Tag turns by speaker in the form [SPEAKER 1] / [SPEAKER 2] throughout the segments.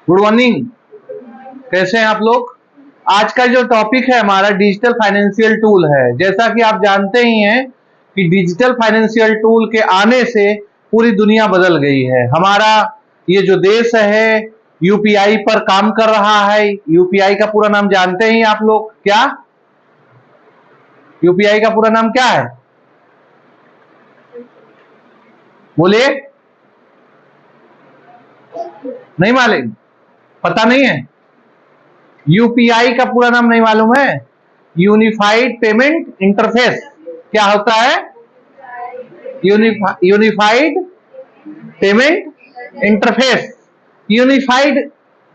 [SPEAKER 1] Good morning. कैसे हैं आप लोग? आज का जो टॉपिक है हमारा डिजिटल फाइनेंशियल टूल है। जैसा कि आप जानते ही हैं कि डिजिटल फाइनेंशियल टूल के आने से पूरी दुनिया बदल गई है। हमारा ये जो देश है यूपीआई पर काम कर रहा है। यूपीआई का पूरा नाम जानते ही आप लोग? क्या यूपीआई का पूरा नाम क्या है? बोलिए। नहीं मालूम? पता नहीं है? यूपीआई का पूरा नाम नहीं मालूम है? Unified payment interface. क्या होता है? Unified payment interface. यूनिफाइड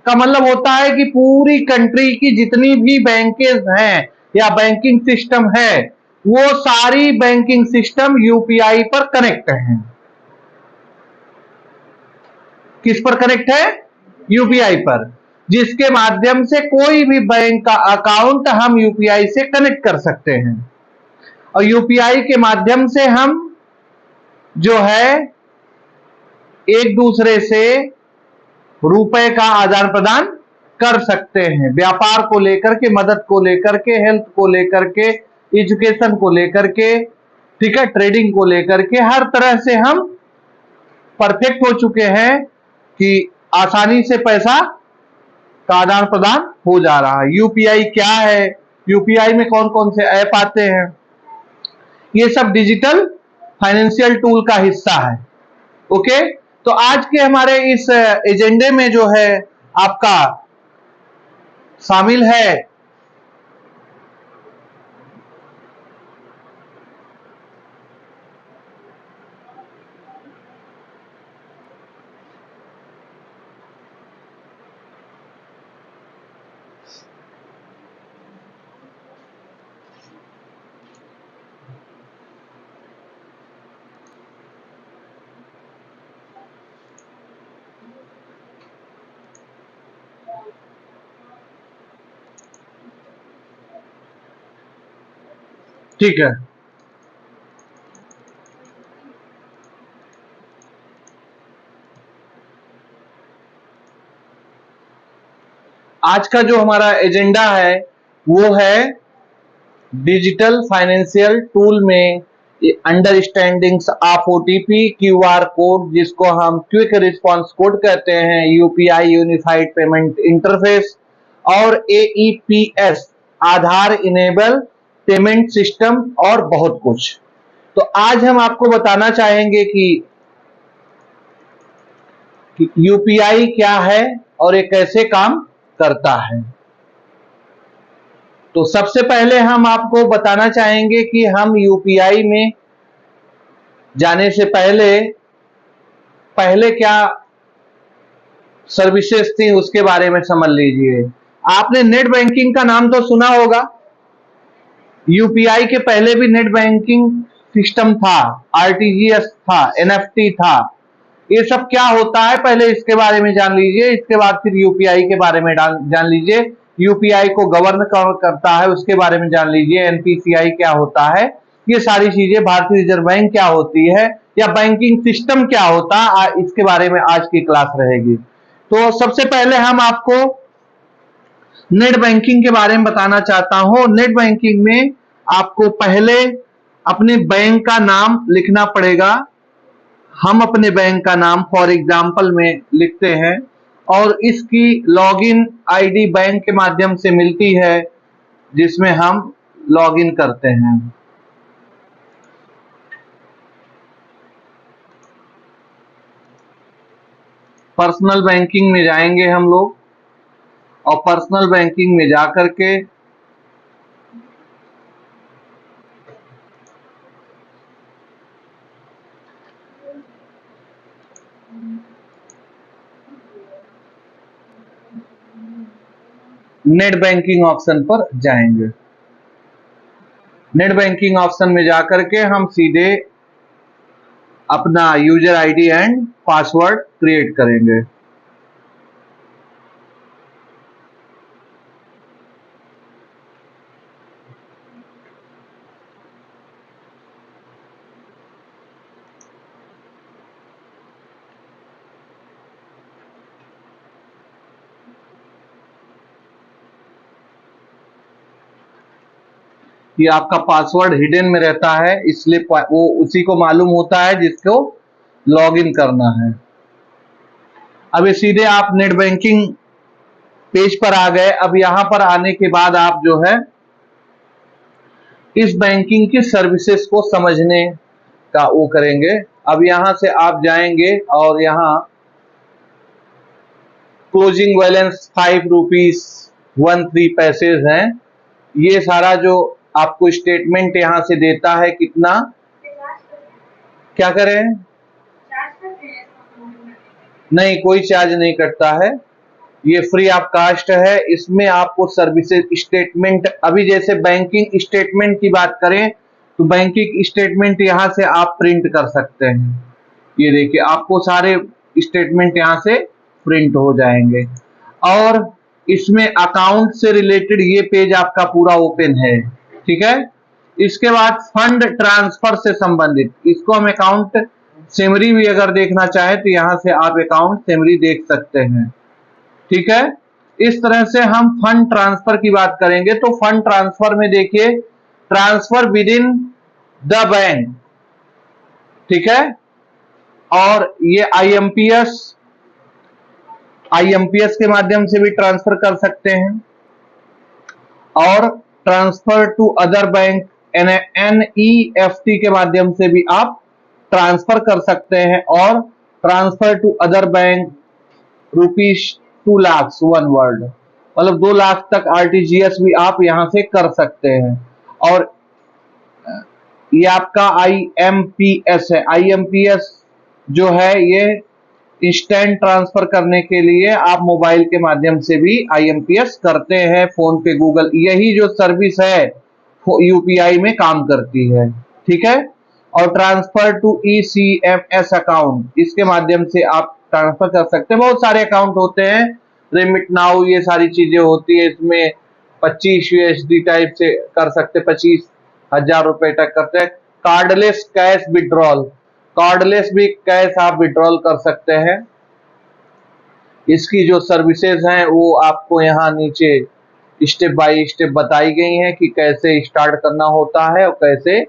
[SPEAKER 1] का मतलब होता है कि पूरी कंट्री की जितनी भी बैंकेज हैं या बैंकिंग सिस्टम है वो सारी बैंकिंग सिस्टम यूपीआई पर कनेक्ट है। किस पर कनेक्ट है? यूपीआई पर, जिसके माध्यम से कोई भी बैंक का अकाउंट हम यूपीआई से कनेक्ट कर सकते हैं और यूपीआई के माध्यम से हम जो है एक दूसरे से रुपए का आदान प्रदान कर सकते हैं। व्यापार को लेकर के, मदद को लेकर के, हेल्थ को लेकर के, एजुकेशन को लेकर के, ठीक है, ट्रेडिंग को लेकर के, हर तरह से हम परफेक्ट हो चुके हैं कि आसानी से पैसा का आदान प्रदान हो जा रहा है। यूपीआई क्या है, यूपीआई में कौन कौन से ऐप आते हैं, ये सब डिजिटल फाइनेंशियल टूल का हिस्सा है। ओके, तो आज के हमारे इस एजेंडे में जो है आपका शामिल है ठीक है। आज का जो हमारा एजेंडा है वो है डिजिटल फाइनेंशियल टूल में understandings of OTP, QR code जिसको हम क्विक रिस्पांस कोड कहते हैं, यूपीआई यूनिफाइड पेमेंट इंटरफेस और एईपीएस आधार इनेबल पेमेंट सिस्टम और बहुत कुछ। तो आज हम आपको बताना चाहेंगे कि यूपीआई क्या है और ये कैसे काम करता है। तो सबसे पहले हम आपको बताना चाहेंगे कि हम यूपीआई में जाने से पहले पहले क्या सर्विसेज थी उसके बारे में समझ लीजिए। आपने नेट बैंकिंग का नाम तो सुना होगा। यूपीआई के पहले भी नेट बैंकिंग सिस्टम था, आरटीजीएस था, एनएफटी था। ये सब क्या होता है पहले इसके बारे में जान लीजिए, इसके बाद फिर यूपीआई के बारे में जान लीजिए। यूपीआई को गवर्न कौन करता है उसके बारे में जान लीजिए। एनपीसीआई क्या होता है, ये सारी चीजें, भारतीय रिजर्व बैंक क्या होती है या बैंकिंग सिस्टम क्या होता है, इसके बारे में आज की क्लास रहेगी। तो सबसे पहले हम आपको नेट बैंकिंग के बारे में बताना चाहता हूं। नेट बैंकिंग में आपको पहले अपने बैंक का नाम लिखना पड़ेगा। हम अपने बैंक का नाम फॉर एग्जाम्पल में लिखते हैं और इसकी लॉगिन आईडी बैंक के माध्यम से मिलती है जिसमें हम लॉगिन करते हैं। पर्सनल बैंकिंग में जाएंगे हम लोग और पर्सनल बैंकिंग में जाकर के नेट बैंकिंग ऑप्शन पर जाएंगे। नेट बैंकिंग ऑप्शन में जाकर के हम सीधे अपना user ID and password create करेंगे। कि आपका पासवर्ड हिडन में रहता है, इसलिए वो उसी को मालूम होता है जिसको लॉगिन करना है। अब ये सीधे आप नेट बैंकिंग पेज पर आ गए। अब यहां पर आने के बाद आप जो है इस बैंकिंग की सर्विसेज को समझने का वो करेंगे। अब यहां से आप जाएंगे और यहां क्लोजिंग बैलेंस 5 रुपीज 13 पैसे हैं। ये सारा जो आपको स्टेटमेंट यहां से देता है कितना, क्या करें, नहीं कोई चार्ज नहीं कटता है, ये फ्री ऑफ कास्ट है। इसमें आपको सर्विसेज स्टेटमेंट, अभी जैसे बैंकिंग स्टेटमेंट की बात करें तो बैंकिंग स्टेटमेंट यहां से आप प्रिंट कर सकते हैं। ये देखिए आपको सारे स्टेटमेंट यहां से प्रिंट हो जाएंगे। और इसमें अकाउंट से रिलेटेड ये पेज आपका पूरा ओपन है, ठीक है। इसके बाद फंड ट्रांसफर से संबंधित, इसको हम अकाउंट सेमरी भी अगर देखना चाहे तो यहां से आप अकाउंट सेमरी देख सकते हैं, ठीक है। इस तरह से हम फंड ट्रांसफर की बात करेंगे तो फंड ट्रांसफर में देखिए transfer with in the bank, ठीक है। और ये आईएमपीएस के माध्यम से भी ट्रांसफर कर सकते हैं, और transfer to other bank NEFT के माध्यम से भी आप ट्रांसफर कर सकते हैं, और transfer to other bank ₹2 lakh 1 word, मतलब 2 लाख तक आरटीजीएस भी आप यहां से कर सकते हैं। और ये आपका आईएमपीएस है। आईएमपीएस जो है ये इंस्टेंट ट्रांसफर करने के लिए आप मोबाइल के माध्यम से भी आईएमपीएस करते हैं, फोन पे, गूगल, यही जो सर्विस है यूपीआई में काम करती है, ठीक है। और ट्रांसफर टू ईसीएमएस अकाउंट, इसके माध्यम से आप ट्रांसफर कर सकते हैं। बहुत सारे अकाउंट होते हैं, रिमिट नाउ, ये सारी चीजें होती है। इसमें 25 यूएसडी टाइप से कर सकते, 25,000 रुपए तक करते हैं। कार्डलेस कैश विड्रॉल, कार्डलेस भी कैश आप विड्रॉल कर सकते हैं। इसकी जो सर्विसेज हैं वो आपको यहाँ नीचे स्टेप बाय स्टेप बताई गई हैं कि कैसे स्टार्ट करना होता है और कैसे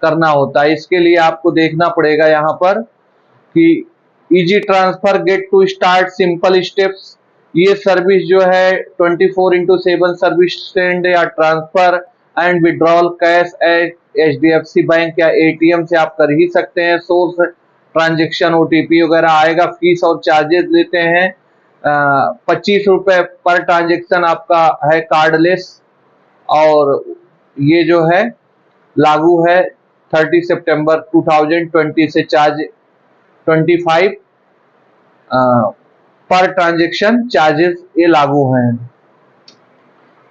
[SPEAKER 1] करना होता है। इसके लिए आपको देखना पड़ेगा यहाँ पर कि easy transfer get to start simple steps, ये सर्विस जो है 24/7 सर्विस सेंड या transfer and withdrawal cash at HDFC bank या एटीएम से आप कर ही सकते हैं। सोर्स ट्रांजेक्शन ओटीपी वगैरह आएगा। फीस और चार्जेस लेते हैं 25 रुपए पर ट्रांजेक्शन आपका है कार्डलेस, और ये जो है लागू है 30 सितंबर 2020 से। चार्ज 25 पर ट्रांजेक्शन चार्जेस ये लागू हैं।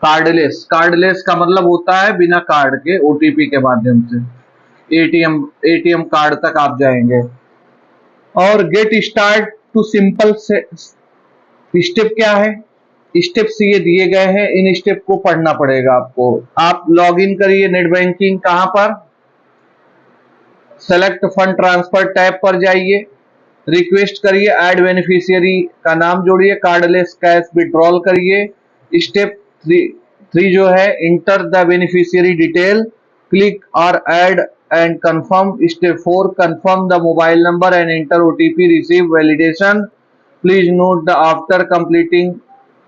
[SPEAKER 1] कार्डलेस, कार्डलेस का मतलब होता है बिना कार्ड के ओटीपी के माध्यम से एटीएम कार्ड तक आप जाएंगे। और गेट स्टार्ट टू सिंपल से स्टेप क्या है, स्टेप्स ये दिए गए हैं, इन स्टेप को पढ़ना पड़ेगा आपको। आप लॉग इन करिए नेट बैंकिंग, कहां पर, सेलेक्ट फंड ट्रांसफर टैब पर जाइए, रिक्वेस्ट करिए, ऐड बेनिफिशियरी का नाम जोड़िए, कार्डलेस कैश विड्रॉल करिए। स्टेप 3 जो है enter the beneficiary detail, click और add and confirm. Step 4 confirm the mobile number and enter OTP, receive validation. Please note the after completing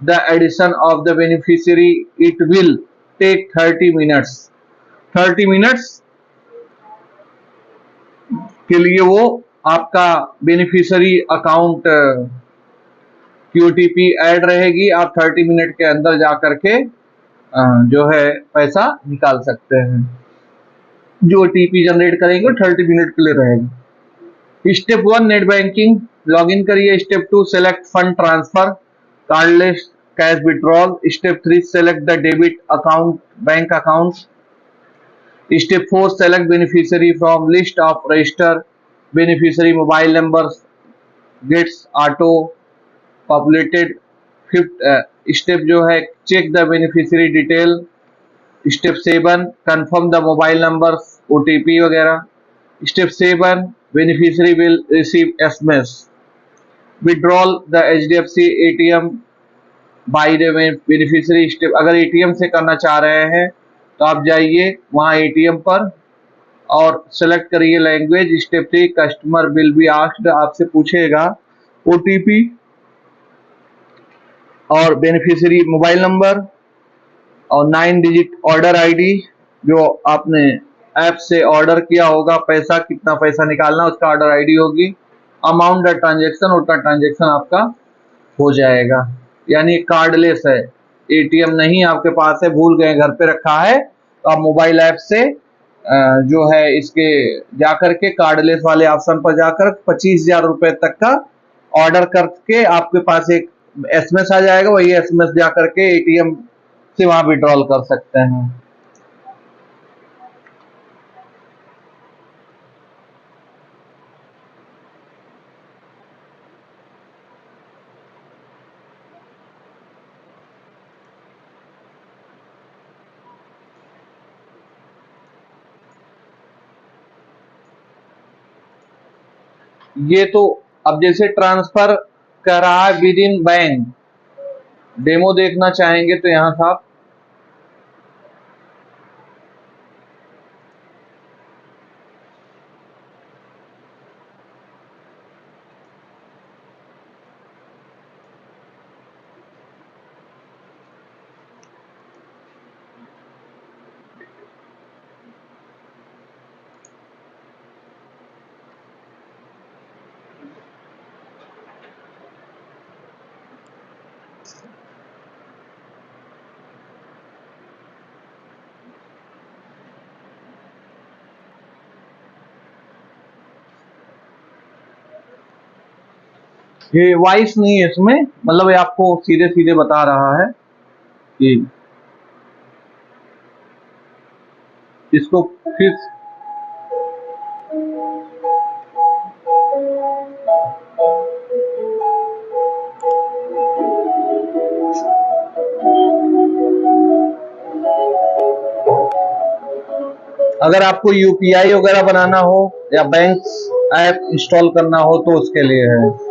[SPEAKER 1] the addition of the beneficiary it will take 30 minutes. 30 minutes के लिए वो आपका beneficiary account की OTP add रहेगी। आप 30 minute के अंदर जा करके जो है पैसा निकाल सकते हैं। जो ओटीपी जनरेट करेंगे 30 मिनट के लिए रहेगी। Step 1 net banking, log in करिए। Step 2 select fund transfer, cardless cash withdrawal. Step 3 select the debit account, bank account. Step 4 select beneficiary from list of register beneficiary mobile numbers gets auto populated। Fifth step जो है check the beneficiary detail. Step 7 confirm the mobile numbers OTP वगैरह। Step 7 beneficiary will receive SMS. Withdrawal the HDFC ATM by the beneficiary. Step अगर ATM से करना चाह रहे हैं तो आप जाइए वहाँ एटीएम पर और सेलेक्ट करिए language. Step 3, customer will be asked, आपसे पूछेगा ओटीपी और बेनिफिशियरी मोबाइल नंबर और 9 डिजिट ऑर्डर आईडी जो आपने ऐप से ऑर्डर किया होगा, पैसा कितना पैसा निकालना उसका ऑर्डर आईडी होगी, अमाउंट द ट्रांजेक्शन, उनका ट्रांजेक्शन आपका हो जाएगा। यानी कार्डलेस है, एटीएम नहीं आपके पास है, भूल गए घर पे रखा है, तो आप मोबाइल ऐप से जो है इसके जाकर के कार्डलेस वाले ऑप्शन पर जाकर 25,000 रुपए तक का ऑर्डर करके आपके पास एक एसएमएस आ जाएगा, वही एसएमएस जाकर के एटीएम से वहां विड्रॉल कर सकते हैं। ये तो अब जैसे ट्रांसफर कर रहा है विद इन बैंक, डेमो देखना चाहेंगे तो यहां से आप ये वॉइस नहीं है इसमें, मतलब ये आपको सीधे सीधे बता रहा है कि इसको फिर अगर आपको यूपीआई वगैरह बनाना हो या बैंक ऐप इंस्टॉल करना हो तो उसके लिए है।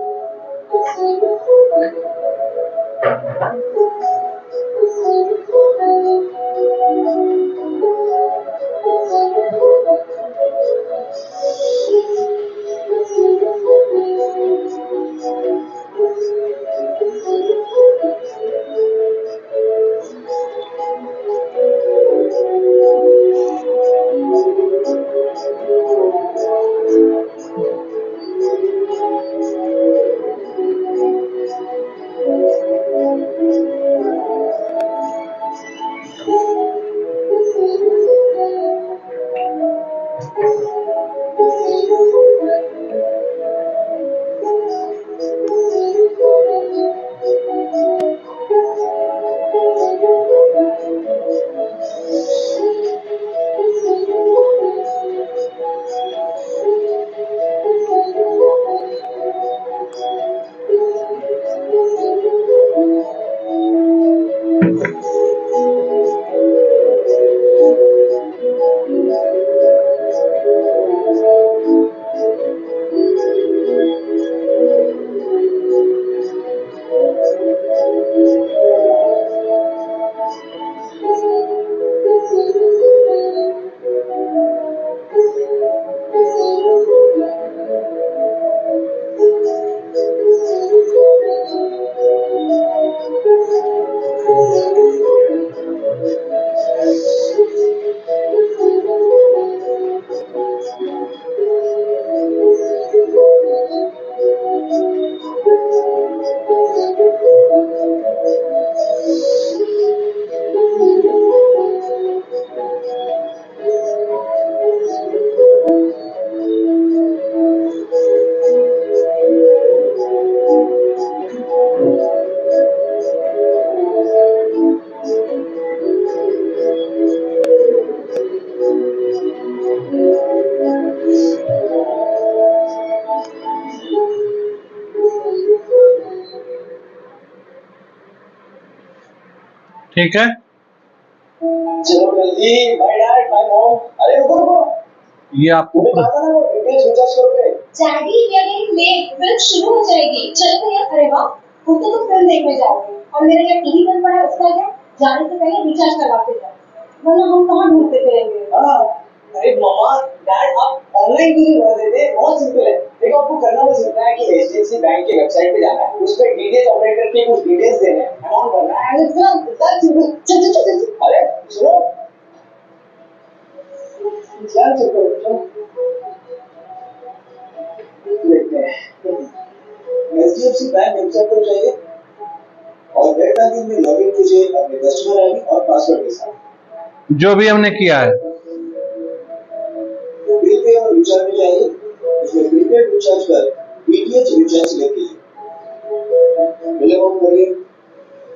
[SPEAKER 1] ठीक है,
[SPEAKER 2] चलो जल्दी भाई यार टाइम हो। अरे रुको रुको,
[SPEAKER 1] ये आपको
[SPEAKER 2] तूने कहा था ना वो डिटेल्स रिचार्ज करोगे।
[SPEAKER 3] Daddy we are getting late, film शुरू हो जाएगी। चलो भैया। अरे वाह, तुम तो फिल्म देखने जाओगे और मेरा यहाँ टीवी बंद पड़ा है, उसका क्या? जाने से पहले रिचार्ज करवा के जाओ। वरना हम कहाँ ढूंढते फिरेंगे।
[SPEAKER 2] हाँ, अरे मामा, डैड आप ऑनलाइन क्यों नहीं भर देते? बहुत सिंपल है। देखो आपको करना बस इतना है कि एचडीएफसी बैंक के वेबसाइट पे जाना है, उस पे डिटेल्स ऑपरेटर के कुछ डिटेल्स देने हैं, अमाउंट भरना है, and it's done. That's simple. चल चल चल चल। अरे सुनो, चल चल चल देखते हैं। एचडीएफसी बैंक वेबसाइट पर जाइए और नेट बैंकिंग में लॉगिन कीजिए अपने कस्टमर आईडी और पासवर्ड के साथ।
[SPEAKER 1] जो भी हमने किया है।
[SPEAKER 2] बिल पे और रिचार्ज में जाइए, उसमें प्रीपेड रिचार्ज पर डीटीएच रिचार्ज सिलेक्ट कीजिए, बिल अमाउंट भरिए,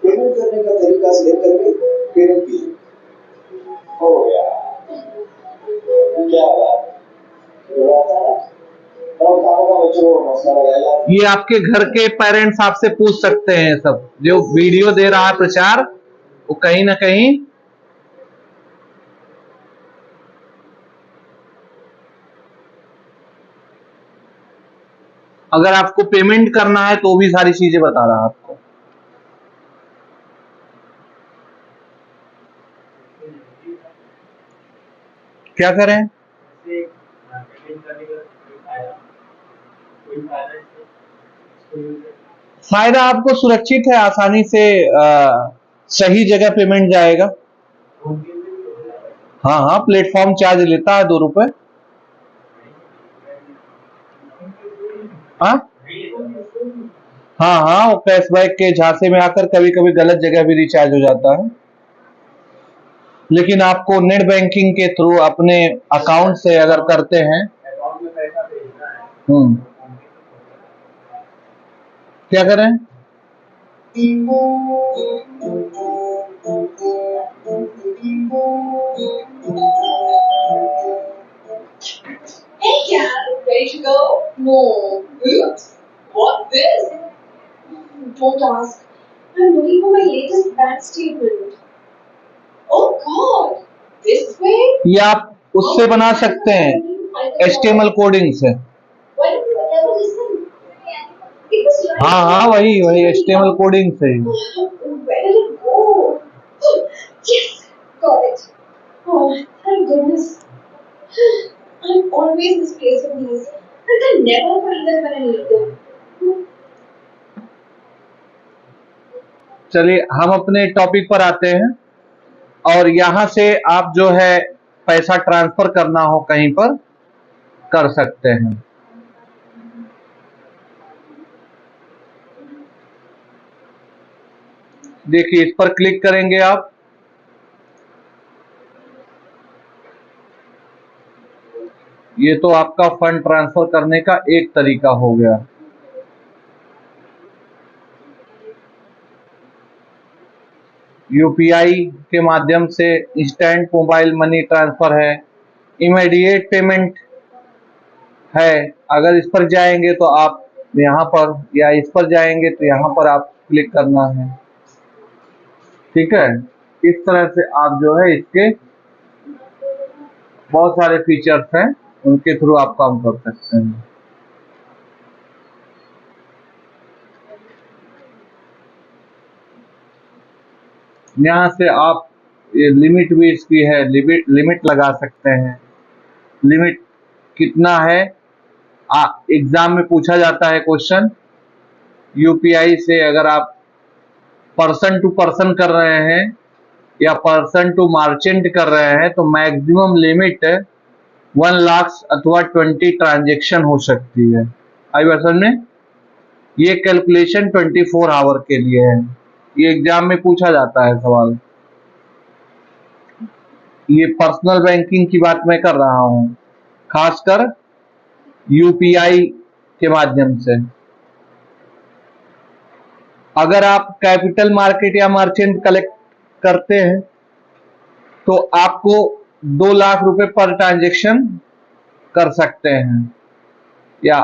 [SPEAKER 2] पेमेंट करने का तरीका सिलेक्ट करके पेमेंट कीजिए। हो गया। क्या बात है? थोड़ा सा ना, और कामों का बच्चों को मसला लगाया।
[SPEAKER 1] ये आपके घर के पेरेंट्स आपसे पूछ सकते हैं, सब जो वीडियो दे रहा है प्रचार, वो कहीं ना कहीं अगर आपको पेमेंट करना है तो भी सारी चीजें बता रहा है आपको। क्या करें? फायदा आपको सुरक्षित है, आसानी से सही जगह पेमेंट जाएगा। हाँ हाँ, प्लेटफॉर्म चार्ज लेता है 2 रुपए। हाँ हाँ हाँ, वो कैशबैक के झांसे में आकर कभी कभी गलत जगह भी रिचार्ज हो जाता है, लेकिन आपको नेट बैंकिंग के थ्रू अपने अकाउंट से अगर करते हैं। हम्म, क्या करें?
[SPEAKER 3] Hey Cal, ready to go? No. Oops. What this? Don't ask. I'm looking for my latest bank statement. Oh God. This way?
[SPEAKER 1] ये आप उससे बना सकते हैं, HTML कोडिंग से।
[SPEAKER 3] Why don't you ever listen? It was right
[SPEAKER 1] हाँ हाँ, वही वही HTML कोडिंग से ही।
[SPEAKER 3] Where did it go? Yes, got it. Oh, thank goodness. I'm always misplacing these. I can never find them when I need them.
[SPEAKER 1] चलिए हम अपने topic पर आते हैं, और यहां से आप जो है पैसा ट्रांसफर करना हो कहीं पर कर सकते हैं। देखिए, इस पर क्लिक करेंगे आप, ये तो आपका फंड ट्रांसफर करने का एक तरीका हो गया। यूपीआई के माध्यम से इंस्टेंट मोबाइल मनी ट्रांसफर है, इमीडिएट पेमेंट है। अगर इस पर जाएंगे तो आप यहाँ पर, या इस पर जाएंगे तो यहाँ पर आप क्लिक करना है। ठीक है, इस तरह से आप जो है इसके बहुत सारे फीचर्स हैं, उनके थ्रू आप काम कर सकते हैं। यहाँ से आप ये लिमिट भी इसकी है, लिमिट लगा सकते हैं। लिमिट कितना है, एग्जाम में पूछा जाता है क्वेश्चन। यूपीआई से अगर आप पर्सन टू पर्सन कर रहे हैं या पर्सन टू मर्चेंट कर रहे हैं तो मैक्सिमम लिमिट 1 लाख अथवा 20 ट्रांजेक्शन हो सकती है। आई बात समझ में? ये कैलकुलेशन 24 आवर के लिए है, ये एग्जाम में पूछा जाता है सवाल। ये पर्सनल बैंकिंग की बात मैं कर रहा हूँ, खासकर यूपीआई के माध्यम से। अगर आप कैपिटल मार्केट या मर्चेंट कलेक्ट करते हैं तो आपको 2 लाख रुपए पर ट्रांजेक्शन कर सकते हैं, या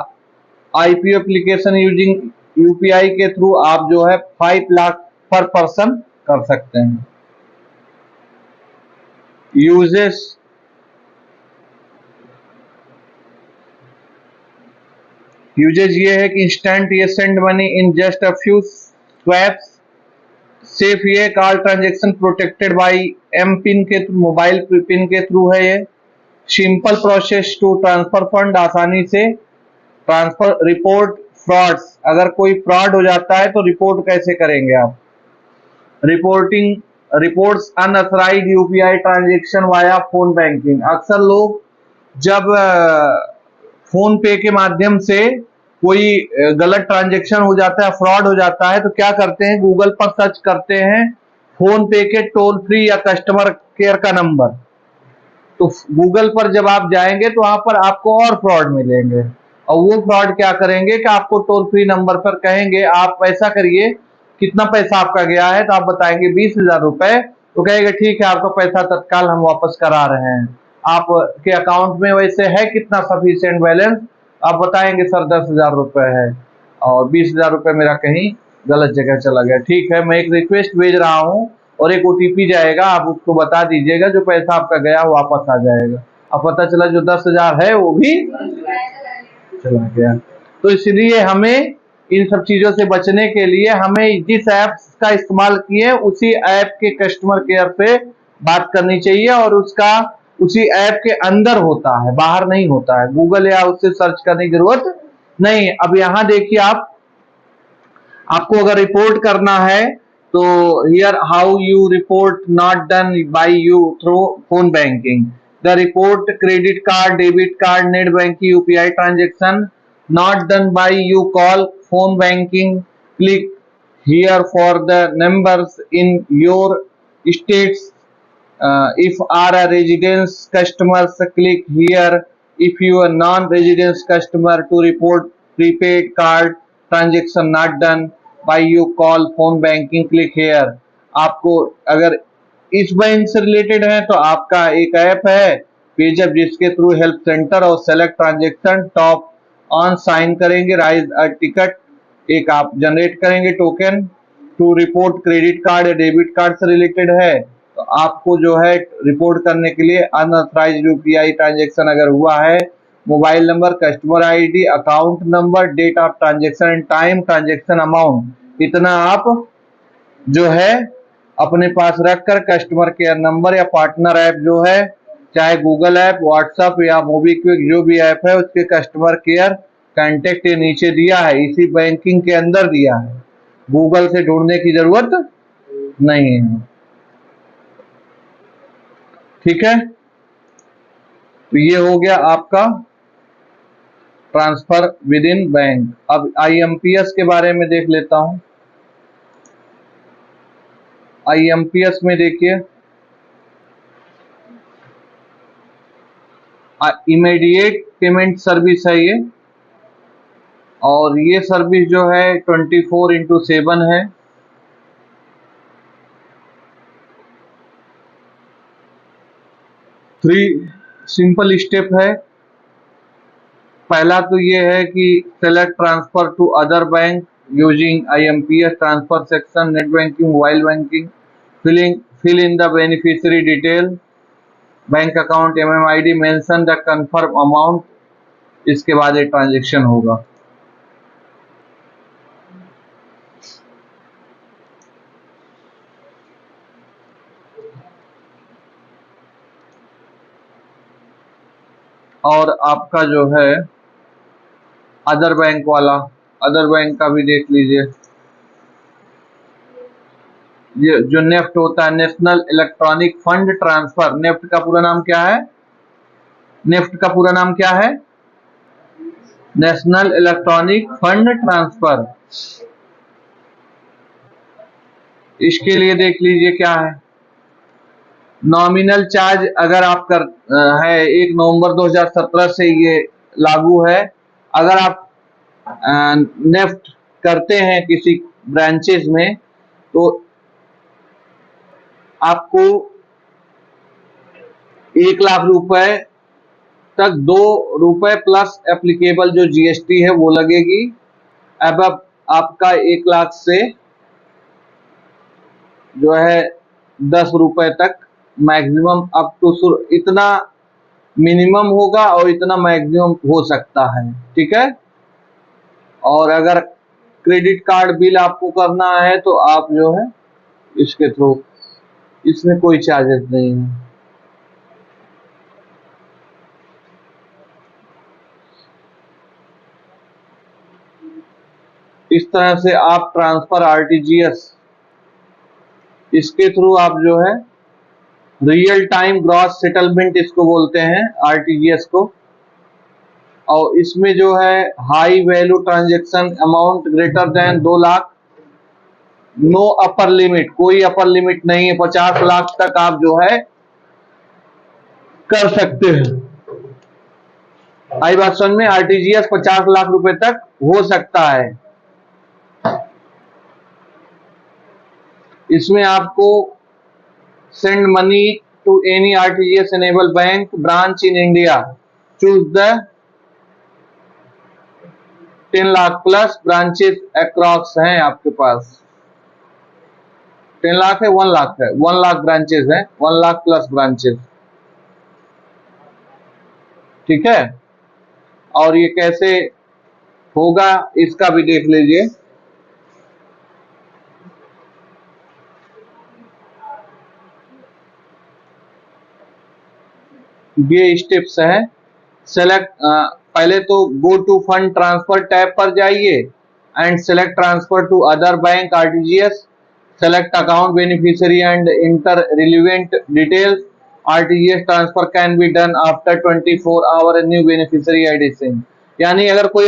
[SPEAKER 1] आईपीओ एप्लीकेशन यूजिंग यूपीआई के थ्रू आप जो है 5 लाख पर पर्सन कर सकते हैं। यूजेस ये है कि इंस्टेंट ये send money in just a few swipes, safe ये card transaction protected by M PIN के मोबाइल पिन के थ्रू है ये। Simple process to transfer fund, आसानी से ट्रांसफर। रिपोर्ट फ्रॉड्स, अगर कोई फ्रॉड हो जाता है तो रिपोर्ट कैसे करेंगे आप? Reporting reports unauthorised UPI transaction via phone banking. अक्सर लोग जब फोन पे के माध्यम से कोई गलत ट्रांजेक्शन हो जाता है, फ्रॉड हो जाता है, तो क्या करते हैं, गूगल पर सर्च करते हैं फोन पे के टोल फ्री या कस्टमर केयर का नंबर। तो गूगल पर जब आप जाएंगे तो वहां पर आपको और फ्रॉड मिलेंगे, और वो फ्रॉड क्या करेंगे कि आपको टोल फ्री नंबर पर कहेंगे आप पैसा करिए, कितना पैसा आपका गया है, तो आप बताएंगे 20,000 रुपए, तो कहेंगे ठीक है आपका पैसा तत्काल हम वापस करा रहे हैं। आपके अकाउंट में वैसे है कितना सफिशिएंट बैलेंस? आप बताएंगे सर 10,000 रुपए है, और 20,000 रुपए मेरा कहीं गलत जगह चला गया। ठीक है, मैं एक रिक्वेस्ट भेज रहा हूँ और एक ओटीपी जाएगा, आप उसको बता दीजिएगा, जो पैसा आपका गया वापस आ जाएगा। अब पता चला जो 10,000 है वो भी चला गया। तो इसलिए हमें इन सब चीजों से बचने के लिए हमें जिस ऐप का इस्तेमाल किए उसी ऐप के कस्टमर केयर से बात करनी चाहिए, और उसका उसी ऐप के अंदर होता है, बाहर नहीं होता है। गूगल या उससे सर्च करने की जरूरत नहीं। अब यहाँ देखिए, आपको अगर रिपोर्ट करना है तो here how you report not done by you through phone banking. The report credit card, debit card, net banking, UPI transaction not done by you call phone banking, click here for the numbers in your states. If are a residence customers, click here. If you are non-residence customer, to report prepaid card transaction not done by you call phone banking, click here. आपको अगर इस bank से related है तो आपका एक app है PayZapp, जिसके थ्रू हेल्प सेंटर और select transaction top on sign करेंगे, राइज अ टिकट एक आप जनरेट करेंगे token. To report credit card या डेबिट कार्ड से रिलेटेड है तो आपको जो है रिपोर्ट करने के लिए अनऑथराइज्ड यूपीआई ट्रांजेक्शन अगर हुआ है, mobile number, customer ID, account number, date of transaction and time, transaction amount, इतना आप जो है अपने पास रखकर कस्टमर केयर नंबर या पार्टनर ऐप जो है, चाहे गूगल ऐप, व्हाट्सएप या मोबीक्विक जो भी ऐप है, उसके कस्टमर केयर कांटेक्ट ये नीचे दिया है, इसी बैंकिंग के अंदर दिया है, गूगल से ढूंढने की जरूरत नहीं है। ठीक है, तो ये हो गया आपका ट्रांसफर विद इन बैंक। अब आईएमपीएस के बारे में देख लेता हूं। आईएमपीएस में देखिए, इमीडिएट पेमेंट सर्विस है ये, और ये सर्विस जो है 24/7 है। थ्री सिंपल स्टेप है। पहला तो ये है कि select transfer to other bank using IMPS transfer section, net banking, mobile banking, fill in the beneficiary detail, bank account, MMID, mention the confirm amount, इसके बाद ये ट्रांजेक्शन होगा। और आपका जो है अदर बैंक वाला, अदर बैंक का भी देख लीजिए। ये जो नेफ्ट होता है, national electronic fund transfer, NEFT का पूरा नाम क्या है? नेफ्ट का पूरा नाम क्या है? National electronic fund transfer. इसके लिए देख लीजिए क्या है। नॉमिनल चार्ज अगर आप कर है 1 नवंबर 2017 से ये लागू है। अगर आप नेफ्ट करते हैं किसी ब्रांचेस में तो आपको 1 लाख रुपए तक 2 रुपए प्लस एप्लीकेबल जो जीएसटी है वो लगेगी। अब आपका 1 लाख से जो है 10 रुपए तक मैक्सिमम, अप टू इतना मिनिमम होगा और इतना मैक्सिमम हो सकता है। ठीक है, और अगर क्रेडिट कार्ड बिल आपको करना है तो आप जो है इसके थ्रू, इसमें कोई चार्जेस नहीं है। इस तरह से आप ट्रांसफर आरटीजीएस, इसके थ्रू आप जो है रियल टाइम ग्रॉस सेटलमेंट इसको बोलते हैं आरटीजीएस को, और इसमें जो है high value transaction amount greater than 2 lakh, no upper limit, कोई अपर लिमिट नहीं है, 50 लाख तक आप जो है कर सकते हैं। आई बात समझ में? आरटीजीएस 50 लाख रुपए तक हो सकता है। इसमें आपको send money to any RTGS enable bank branch in India, choose the 10 lakh plus branches across हैं आपके पास। 10 लाख है, 1 लाख है, 1 लाख ब्रांचेस हैं, 1 लाख प्लस ब्रांचेस, ठीक है। और ये कैसे होगा इसका भी देख लीजिए। ये स्टेप्स है। सेलेक्ट, पहले तो go to fund transfer tab पर जाइए and select transfer to other bank RTGS, select account beneficiary and enter relevant details. RTGS transfer can be done after 24 hour new beneficiary addition. यानी अगर कोई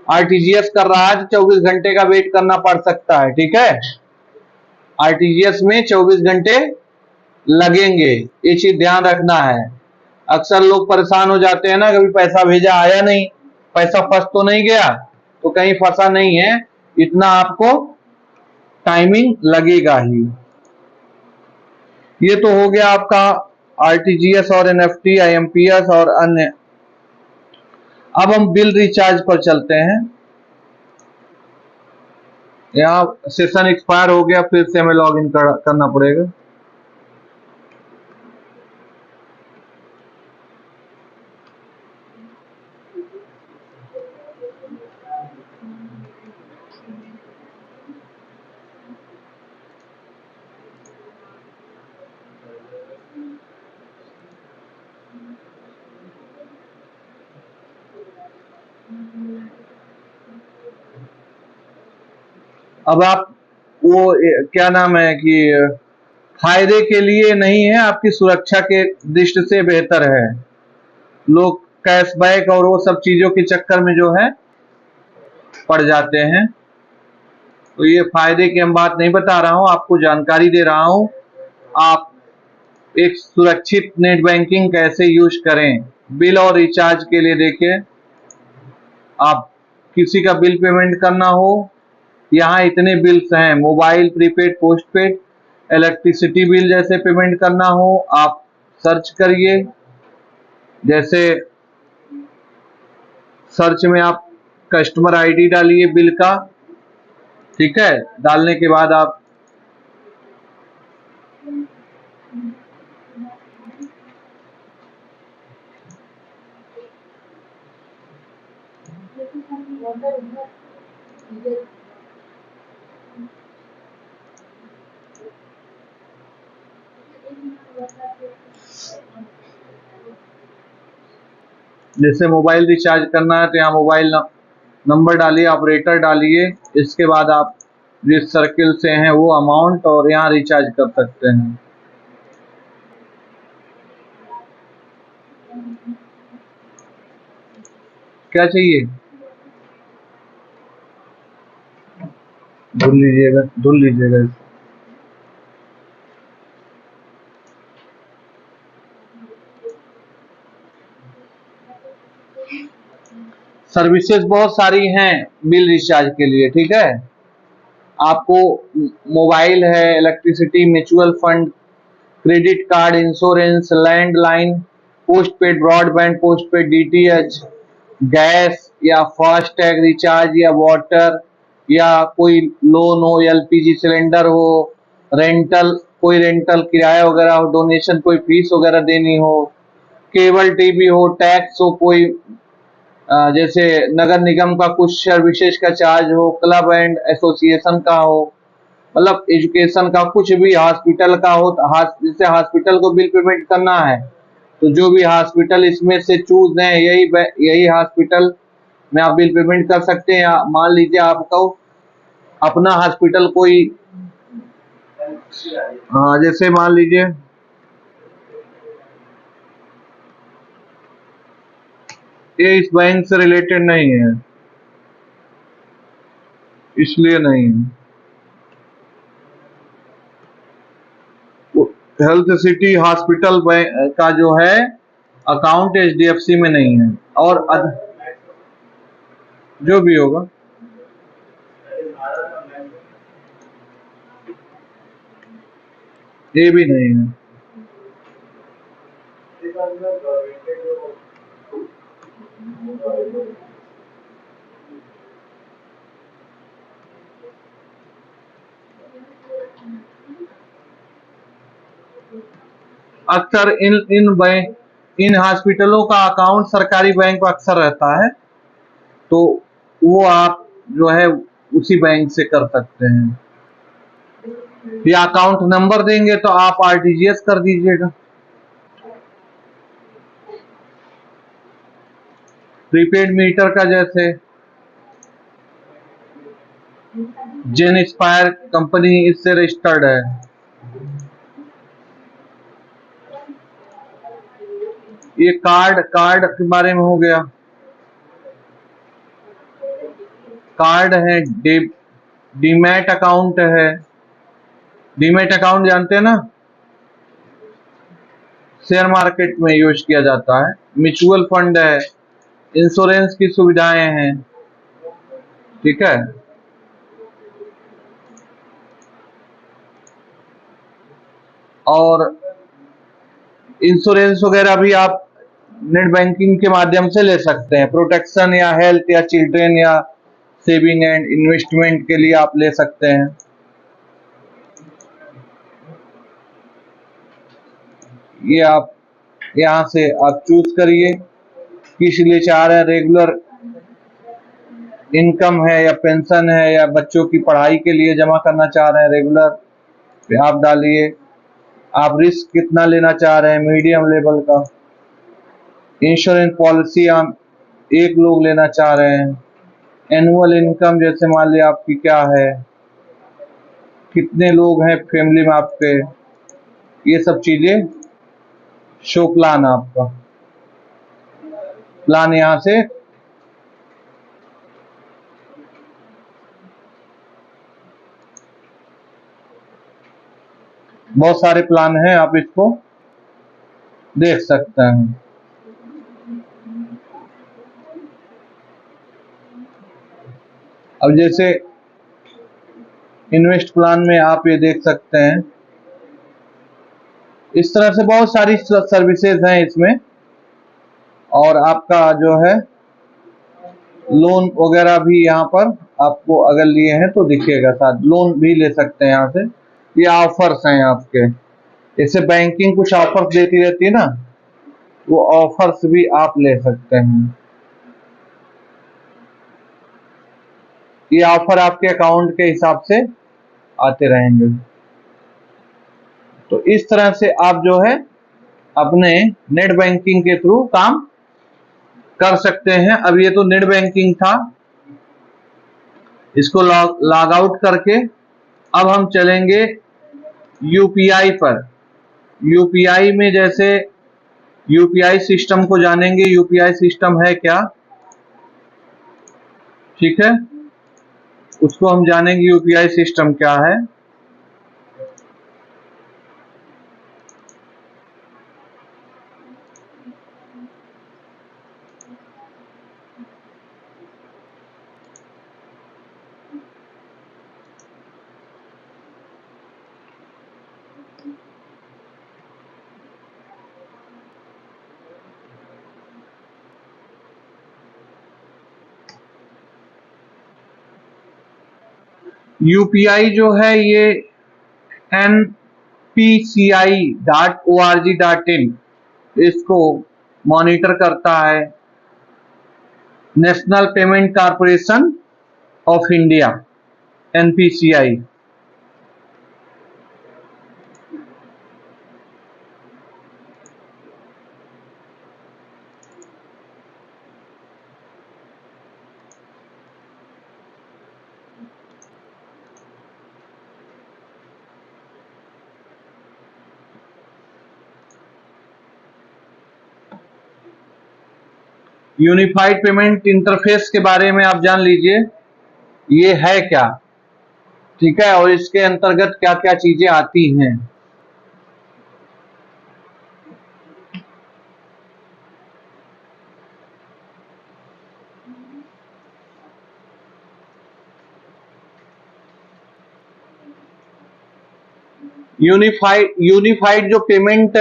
[SPEAKER 1] RTGS कर रहा है तो 24 घंटे का वेट करना पड़ सकता है, ठीक है। आरटीजीएस में 24 घंटे लगेंगे, ये चीज ध्यान रखना है। अक्सर लोग परेशान हो जाते हैं ना, कभी पैसा भेजा आया नहीं, पैसा फंस तो नहीं गया, तो कहीं फंसा नहीं है, इतना आपको टाइमिंग लगेगा ही। ये तो हो गया आपका आरटीजीएस और एनएफटी, आईएमपीएस और अन्य। अब हम बिल रिचार्ज पर चलते हैं। यहाँ सेशन एक्सपायर हो गया, फिर से हमें लॉग इन करना पड़ेगा। अब आप वो क्या नाम है कि फायदे के लिए नहीं है, आपकी सुरक्षा के दृष्टि से बेहतर है। लोग कैशबैक और वो सब चीजों के चक्कर में जो है पड़ जाते हैं, तो ये फायदे की हम बात नहीं बता रहा हूं, आपको जानकारी दे रहा हूं। आप एक सुरक्षित नेट बैंकिंग कैसे यूज करें। बिल और रिचार्ज के लिए देखिए, आप किसी का बिल पेमेंट करना हो, यहाँ इतने बिल्स हैं, mobile, prepaid, postpaid, electricity bill जैसे पेमेंट करना हो आप सर्च करिए। जैसे सर्च में आप कस्टमर आईडी डालिए बिल का, ठीक है। डालने के बाद आप जैसे मोबाइल रिचार्ज करना है तो यहाँ मोबाइल नंबर डालिए, ऑपरेटर डालिए, इसके बाद आप जिस सर्किल से हैं वो अमाउंट और यहाँ रिचार्ज कर सकते हैं। क्या चाहिए? धुल लीजिएगा। सर्विसेज बहुत सारी हैं बिल रिचार्ज के लिए, ठीक है। आपको मोबाइल है, electricity, mutual fund, credit card, insurance, landline, postpaid broadband, postpaid DTH, gas या फास्टैग रिचार्ज या वाटर, या कोई लोन हो, एलपीजी सिलेंडर हो, रेंटल, कोई रेंटल किराया वगैरह हो, डोनेशन कोई फीस वगैरह देनी हो, केबल टीवी हो, टैक्स हो, कोई जैसे नगर निगम का कुछ सर्विसेज का चार्ज हो, क्लब एंड एसोसिएशन का हो, मतलब एजुकेशन का कुछ भी, हॉस्पिटल का हो, जैसे हॉस्पिटल को बिल पेमेंट करना है तो जो भी हॉस्पिटल इसमें से चूज है यही हॉस्पिटल में आप बिल पेमेंट कर सकते हैं। मान लीजिए आपको अपना हॉस्पिटल कोई, हाँ जैसे मान लीजिए ये इस बैंक से रिलेटेड नहीं है, इसलिए नहीं है। हेल्थ सिटी हॉस्पिटल बैंक का जो है अकाउंट एचडीएफसी में नहीं है, और जो भी होगा ये भी नहीं है। अक्सर इन हॉस्पिटलों का अकाउंट सरकारी बैंक में अक्सर रहता है, तो वो आप जो है उसी बैंक से कर सकते हैं, या अकाउंट नंबर देंगे तो आप आरटीजीएस कर दीजिएगा। प्रीपेड मीटर का जैसे जेन इंस्पायर कंपनी इससे रजिस्टर्ड है। ये कार्ड के बारे में हो गया। कार्ड है, डीमैट अकाउंट है। डीमैट अकाउंट जानते हैं ना, शेयर मार्केट में यूज किया जाता है। म्यूचुअल फंड है, इंश्योरेंस की सुविधाएं हैं, ठीक है। और इंश्योरेंस वगैरह भी आप नेट बैंकिंग के माध्यम से ले सकते हैं। प्रोटेक्शन या हेल्थ या चिल्ड्रेन या सेविंग एंड इन्वेस्टमेंट के लिए आप ले सकते हैं। ये आप यहाँ से आप चूज करिए किस लिए चाह रहे हैं, रेगुलर इनकम है या पेंशन है या बच्चों की पढ़ाई के लिए जमा करना चाह रहे हैं रेगुलर, पे आप डालिए। आप रिस्क कितना लेना चाह रहे हैं, मीडियम लेवल का। इंश्योरेंस पॉलिसी आप एक लोग लेना चाह रहे हैं। एनुअल इनकम जैसे मान लिया आपकी क्या है, कितने लोग हैं फैमिली में आपके, ये सब चीजें शो प्लान आपका प्लान यहाँ से बहुत सारे प्लान हैं, आप इसको देख सकते हैं। अब जैसे इन्वेस्ट प्लान में आप ये देख सकते हैं, इस तरह से बहुत सारी सर्विसेज हैं इसमें। और आपका जो है लोन वगैरह भी यहाँ पर आपको अगर लिए हैं तो दिखेगा, साथ लोन भी ले सकते हैं यहाँ से। ये ऑफर्स हैं आपके, जैसे बैंकिंग कुछ ऑफर्स देती रहती है ना, वो ऑफर्स भी आप ले सकते हैं। ये ऑफर आपके अकाउंट के हिसाब से आते रहेंगे। तो इस तरह से आप जो है अपने नेट बैंकिंग के थ्रू काम कर सकते हैं। अब ये तो नेट बैंकिंग था, इसको लॉग आउट करके अब हम चलेंगे यूपीआई पर। यूपीआई में जैसे यूपीआई सिस्टम को जानेंगे, यूपीआई सिस्टम है क्या, ठीक है, उसको हम जानेंगे यूपीआई सिस्टम क्या है। यूपीआई जो है ये npci.org.in इसको मॉनिटर करता है national payment corporation of India, NPCI. Unified payment interface के बारे में आप जान लीजिए, ये है क्या, ठीक है, और इसके अंतर्गत क्या क्या चीजें आती हैं। यूनिफाइड जो पेमेंट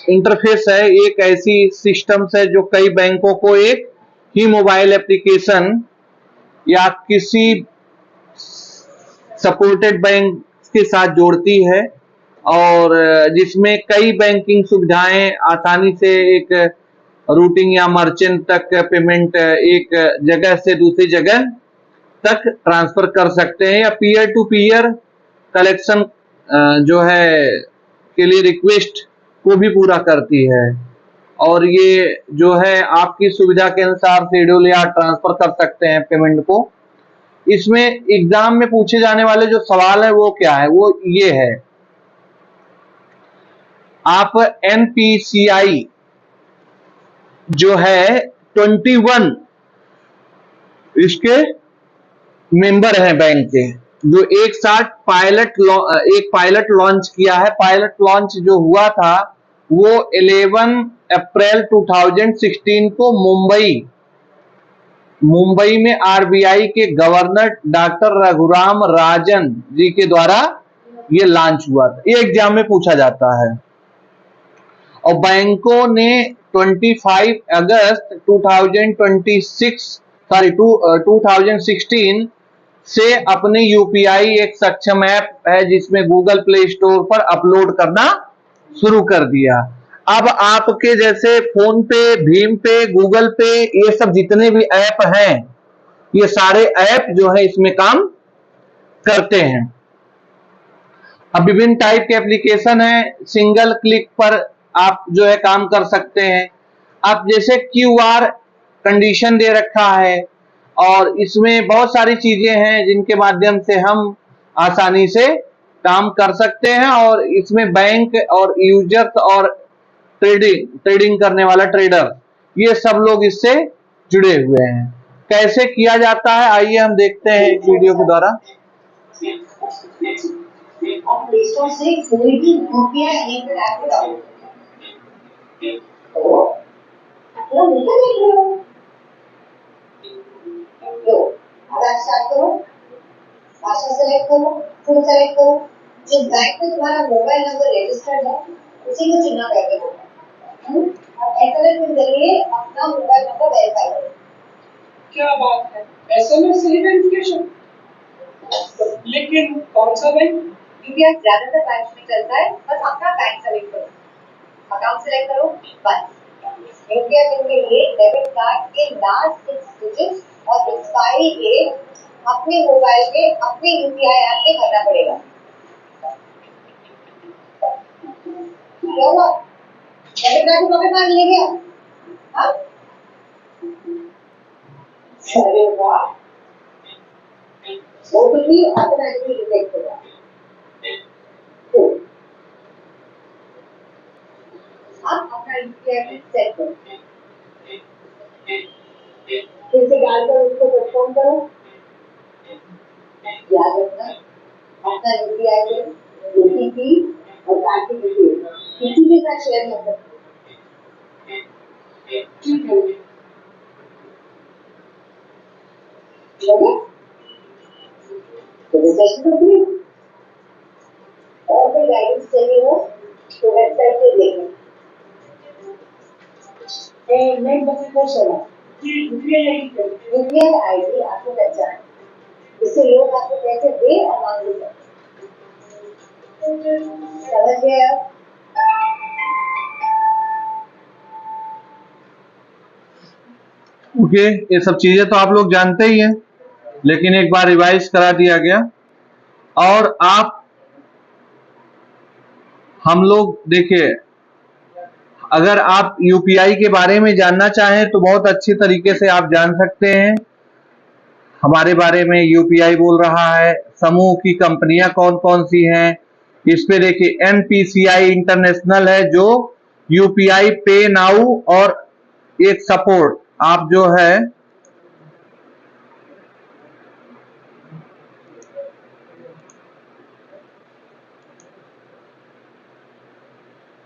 [SPEAKER 1] इंटरफेस है, एक ऐसी सिस्टम्स है जो कई बैंकों को एक ही मोबाइल एप्लीकेशन या किसी सपोर्टेड बैंक के साथ जोड़ती है, और जिसमें कई बैंकिंग सुविधाएं आसानी से एक रूटिंग या मर्चेंट तक पेमेंट एक जगह से दूसरी जगह तक ट्रांसफर कर सकते हैं, या पीयर टू पीयर कलेक्शन जो है के लिए रिक्वेस्ट को भी पूरा करती है। और ये जो है आपकी सुविधा के अनुसार शेड्यूल या ट्रांसफर कर सकते हैं पेमेंट को। इसमें एग्जाम में पूछे जाने वाले जो सवाल है वो क्या है, वो ये है, आप एनपीसीआई जो है 21 इसके मेंबर हैं बैंक के, जो एक साथ एक पायलट लॉन्च किया है। पायलट लॉन्च जो हुआ था वो 11 अप्रैल 2016 को मुंबई में आरबीआई के गवर्नर डॉक्टर रघुराम राजन जी के द्वारा ये लॉन्च हुआ था। ये एग्जाम में पूछा जाता है। और बैंकों ने 25 अगस्त 2016 से अपने यूपीआई एक सक्षम ऐप है जिसमें गूगल प्ले स्टोर पर अपलोड करना शुरू कर दिया। अब आपके जैसे फोन पे, भीम पे, गूगल पे, ये सब जितने भी ऐप हैं, ये सारे ऐप जो है इसमें काम करते हैं। अब विभिन्न टाइप के एप्लीकेशन है, सिंगल क्लिक पर आप जो है काम कर सकते हैं। अब जैसे क्यूआर कंडीशन दे रखा है, और इसमें बहुत सारी चीजें हैं जिनके माध्यम से हम आसानी से काम कर सकते हैं, और इसमें बैंक और यूजर्स और ट्रेडिंग करने वाला ट्रेडर, ये सब लोग इससे जुड़े हुए हैं। कैसे किया जाता है आइए हम देखते हैं एक वीडियो के द्वारा।
[SPEAKER 3] और प्ले स्टोर से कोई भी यूपीआई एनेबल्ड ऐप डाउनलोड तो अपना मुद्दा देख लो। लो, अब ऐप स्टार्ट करो, भाषा सेलेक्ट करो, फिर सेलेक्ट करो, जिस बैंक में तुम्हारा मोबाइल नंबर रजिस्टर्ड है उसी को चुना करके दो। अब एसएमएस के जरिए अपना मोबाइल नंबर वेरीफाई करो।
[SPEAKER 4] क्या बात है, एसएमएस से वेरिफिकेशन? लेकिन कौन सा बैंक?
[SPEAKER 3] यूपीआई ज्यादातर बैंक में चलता है, बस अपना बैंक सेलेक्ट करो, अकाउंट सेलेक्ट करो, बस। यूपीआई पिन के लिए डेबिट कार्ड के लास्ट 6 डिजिट और एक्सपायरी डेट अपने मोबाइल में अपने यूपीआई ऐप में भरना पड़ेगा। क्या हुआ? डेबिट कार्ड को पॉकेट मार ले गया? हाँ? अरे वाह, वो तो भी ऑटोमेटिकली डिटेक्ट होगा। आप अपना यूपीआई पिन सेट करो, फिर से डालकर उसको कंफर्म करो। याद रखना, अपना यूपीआई पिन, ओटीपी और कार्ड की डिटेल किसी के साथ शेयर मत करो। ठीक है, तो सेशन कंप्लीट। और कोई गाइडेंस चाहिए हो तो वेबसाइट पे देखें।
[SPEAKER 4] नेट बस को सवाल कि
[SPEAKER 3] यूपीआई आईडी आपको पहचान, इससे लोग आपको पैसे दे और मांग भी सकते। समझ गए आप?
[SPEAKER 1] ओके, ये सब चीजें तो आप लोग जानते ही हैं, लेकिन एक बार रिवाइज करा दिया गया। और हम लोग देखिए, अगर आप यूपीआई के बारे में जानना चाहें तो बहुत अच्छी तरीके से आप जान सकते हैं। हमारे बारे में यूपीआई बोल रहा है, समूह की कंपनियां कौन कौन सी हैं, इस पे देखिए एनपीसीआई इंटरनेशनल है जो यूपीआई पे नाउ और एक सपोर्ट आप जो है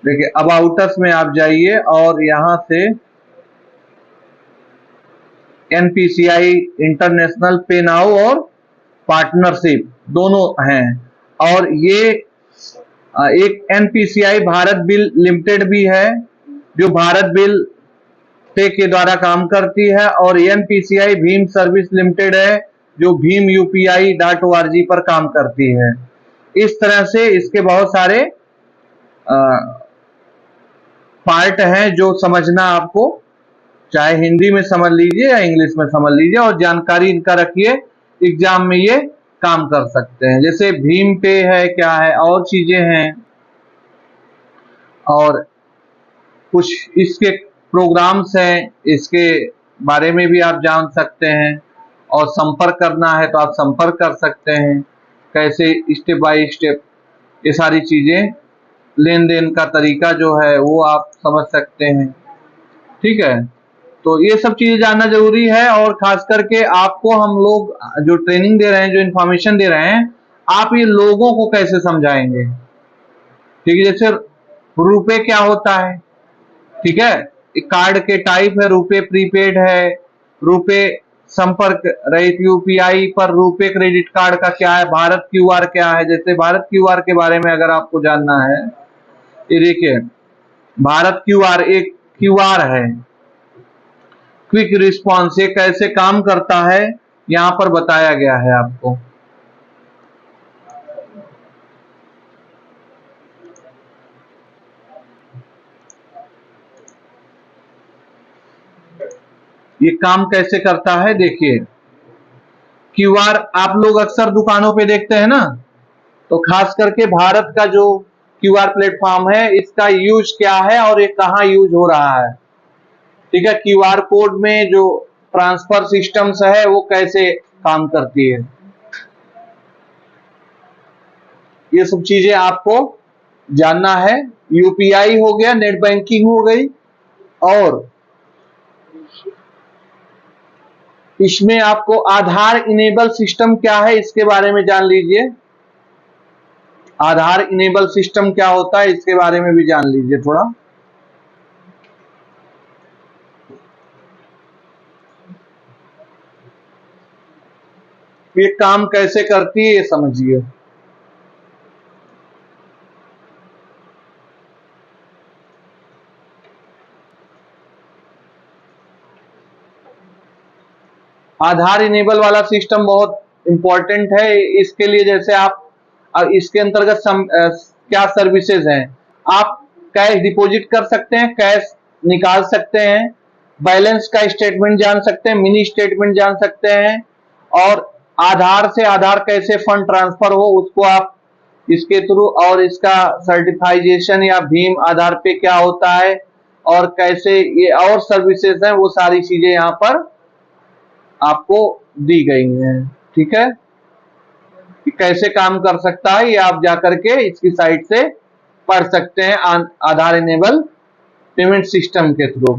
[SPEAKER 1] देखिए अबाउटस में आप जाइए और यहां से एनपीसीआई इंटरनेशनल पे नाउ और पार्टनरशिप दोनों हैं। और ये एक एनपीसीआई भारत बिल लिमिटेड भी है जो भारत बिल पे के द्वारा काम करती है, और एनपीसीआई भीम सर्विस लिमिटेड है जो भीम UPI.org पर काम करती है। इस तरह से इसके बहुत सारे पार्ट हैं जो समझना आपको, चाहे हिंदी में समझ लीजिए या इंग्लिश में समझ लीजिए, और जानकारी इनका रखिए, एग्जाम में ये काम कर सकते हैं। जैसे भीम पे है, क्या है, और चीजें हैं, और कुछ इसके प्रोग्राम्स हैं, इसके बारे में भी आप जान सकते हैं। और संपर्क करना है तो आप संपर्क कर सकते हैं, कैसे स्टेप बाय स्टेप ये सारी चीजें, लेन देन का तरीका जो है वो आप समझ सकते हैं। ठीक है, तो ये सब चीजें जानना जरूरी है। और खास करके आपको हम लोग जो ट्रेनिंग दे रहे हैं, जो इन्फॉर्मेशन दे रहे हैं, आप ये लोगों को कैसे समझाएंगे। ठीक है, जैसे रुपए क्या होता है, ठीक है, कार्ड के टाइप है, रुपए प्रीपेड है, रुपए संपर्क रहित UPI पर रुपए क्रेडिट कार्ड का क्या है, भारत QR क्या है। जैसे भारत QR के बारे में अगर आपको जानना है, ये देखिए भारत QR एक QR है, क्विक रिस्पॉन्स, ये कैसे काम करता है यहां पर बताया गया है आपको। ये काम कैसे करता है देखिए, QR आप लोग अक्सर दुकानों पे देखते हैं ना, तो खास करके भारत का जो QR प्लेटफॉर्म है, इसका यूज क्या है और ये कहाँ यूज हो रहा है। ठीक है, QR कोड में जो ट्रांसफर सिस्टम्स है वो कैसे काम करती है, ये सब चीजें आपको जानना है। UPI हो गया, नेट बैंकिंग हो गई, और इसमें आपको आधार इनेबल सिस्टम क्या है इसके बारे में जान लीजिए। आधार इनेबल सिस्टम क्या होता है इसके बारे में भी जान लीजिए थोड़ा। ये काम कैसे करती है ये समझिए। आधार इनेबल वाला सिस्टम बहुत इंपॉर्टेंट है। इसके लिए जैसे आप इसके अंतर्गत क्या सर्विसेज हैं, आप कैश डिपॉजिट कर सकते हैं, कैश निकाल सकते हैं, बैलेंस का स्टेटमेंट जान सकते हैं, मिनी स्टेटमेंट जान सकते हैं, और आधार से आधार कैसे फंड ट्रांसफर हो उसको आप इसके थ्रू, और इसका सर्टिफाइजेशन या भीम आधार पे क्या होता है, और कैसे ये और सर्विसेज हैं, वो सारी चीजें यहाँ पर आपको दी गई हैं। ठीक है, कि कैसे काम कर सकता है ये आप जाकर के इसकी साइट से पढ़ सकते हैं, आधार इनेबल पेमेंट सिस्टम के थ्रू।